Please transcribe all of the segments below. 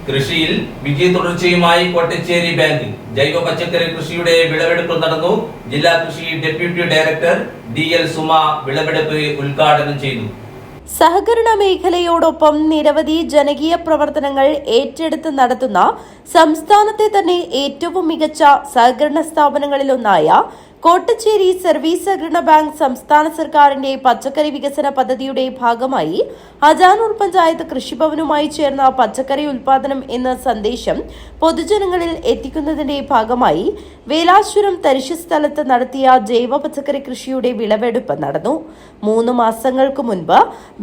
കൃഷിയിൽ വിജയ തുടർച്ചയുമായി കോട്ടച്ചേരി ബാങ്ക് ജൈവ പച്ചക്കറി കൃഷിയുടെ വിളവെടുപ്പ് നടന്നു. ജില്ലാ കൃഷി ഡെപ്യൂട്ടി ഡയറക്ടർ DL സുമ വിളവെടുപ്പ് ഉദ്ഘാടനം ചെയ്തു. സഹകരണ മേഖലയോടൊപ്പം നിരവധി ജനകീയ പ്രവർത്തനങ്ങൾ ഏറ്റെടുത്ത് നടത്തുന്ന സംസ്ഥാനത്തെ തന്നെ ഏറ്റവും മികച്ച സഹകരണ സ്ഥാപനങ്ങളിലൊന്നായ കോട്ടച്ചേരി സർവീസ് സഹകരണ ബാങ്ക് സംസ്ഥാന സർക്കാരിന്റെ പച്ചക്കറി വികസന പദ്ധതിയുടെ ഭാഗമായി അജാനൂർ പഞ്ചായത്ത് കൃഷിഭവനുമായി ചേർന്ന പച്ചക്കറി ഉൽപാദനം എന്ന സന്ദേശം പൊതുജനങ്ങളിൽ എത്തിക്കുന്നതിന്റെ ഭാഗമായി വേലാശ്വരം തരിശ് സ്ഥലത്ത് നടത്തിയ ജൈവ പച്ചക്കറി കൃഷിയുടെ വിളവെടുപ്പ് നടന്നു. 3 മാസങ്ങൾക്ക് മുൻപ്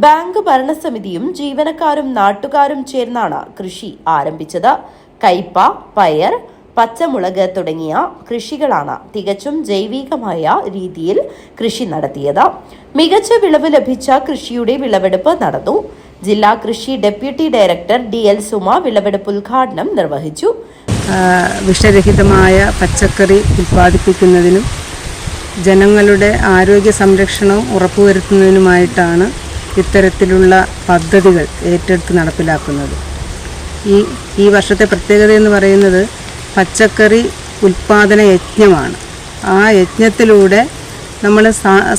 ബാങ്ക് ഭരണസമിതിയും ജീവനക്കാരും നാട്ടുകാരും ചേർന്നാണ് കൃഷി ആരംഭിച്ചത്. കയ്പ, പയർ, പച്ചമുളക് തുടങ്ങിയ കൃഷികളാണ് തികച്ചും ജൈവികമായ രീതിയിൽ കൃഷി നടത്തിയത്. മികച്ച വിളവ് ലഭിച്ച കൃഷിയുടെ വിളവെടുപ്പ് നടന്നു. ജില്ലാ കൃഷി ഡെപ്യൂട്ടി ഡയറക്ടർ DL സുമ വിളവെടുപ്പ് ഉദ്ഘാടനം നിർവഹിച്ചു. വിഷരഹിതമായ പച്ചക്കറി ഉൽപ്പാദിപ്പിക്കുന്നതിനും ജനങ്ങളുടെ ആരോഗ്യ സംരക്ഷണം ഉറപ്പുവരുത്തുന്നതിനുമായിട്ടാണ് ഇത്തരത്തിലുള്ള പദ്ധതികൾ ഏറ്റെടുത്ത് നടപ്പിലാക്കുന്നത്. ഈ വർഷത്തെ പ്രത്യേകത എന്ന് പറയുന്നത് പച്ചക്കറി ഉൽപാദന യജ്ഞമാണ്. ആ യജ്ഞത്തിലൂടെ നമ്മൾ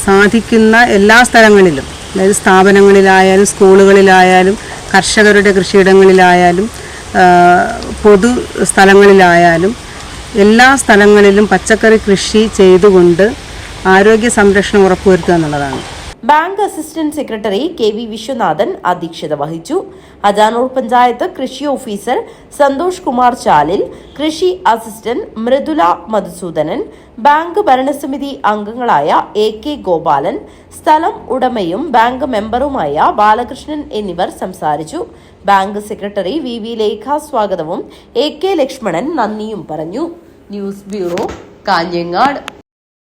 സാധിക്കുന്ന എല്ലാ സ്ഥലങ്ങളിലും, അതായത് സ്ഥാപനങ്ങളിലായാലും സ്കൂളുകളിലായാലും കർഷകരുടെ കൃഷിയിടങ്ങളിലായാലും പൊതു സ്ഥലങ്ങളിലായാലും എല്ലാ സ്ഥലങ്ങളിലും പച്ചക്കറി കൃഷി ചെയ്തുകൊണ്ട് ആരോഗ്യ സംരക്ഷണം ഉറപ്പുവരുത്തുക എന്നുള്ളതാണ്. Bank assistant secretary KV Viswanathan അധ്യക്ഷത വഹിച്ചു. അജാനൂർ പഞ്ചായത്ത് കൃഷി ഓഫീസർ സന്തോഷ് കുമാർ ചാലിൽ, കൃഷി അസിസ്റ്റന്റ് മൃദുല മധുസൂദനൻ, ബാങ്ക് ഭരണസമിതി അംഗങ്ങളായ AK ഗോപാലൻ, സ്ഥലം ഉടമയും ബാങ്ക് മെമ്പറുമായ ബാലകൃഷ്ണൻ എന്നിവർ സംസാരിച്ചു. ബാങ്ക് സെക്രട്ടറി VV ലേഖ സ്വാഗതവും AK ലക്ഷ്മണൻ നന്ദിയും പറഞ്ഞു. News bureau, Kanhangad.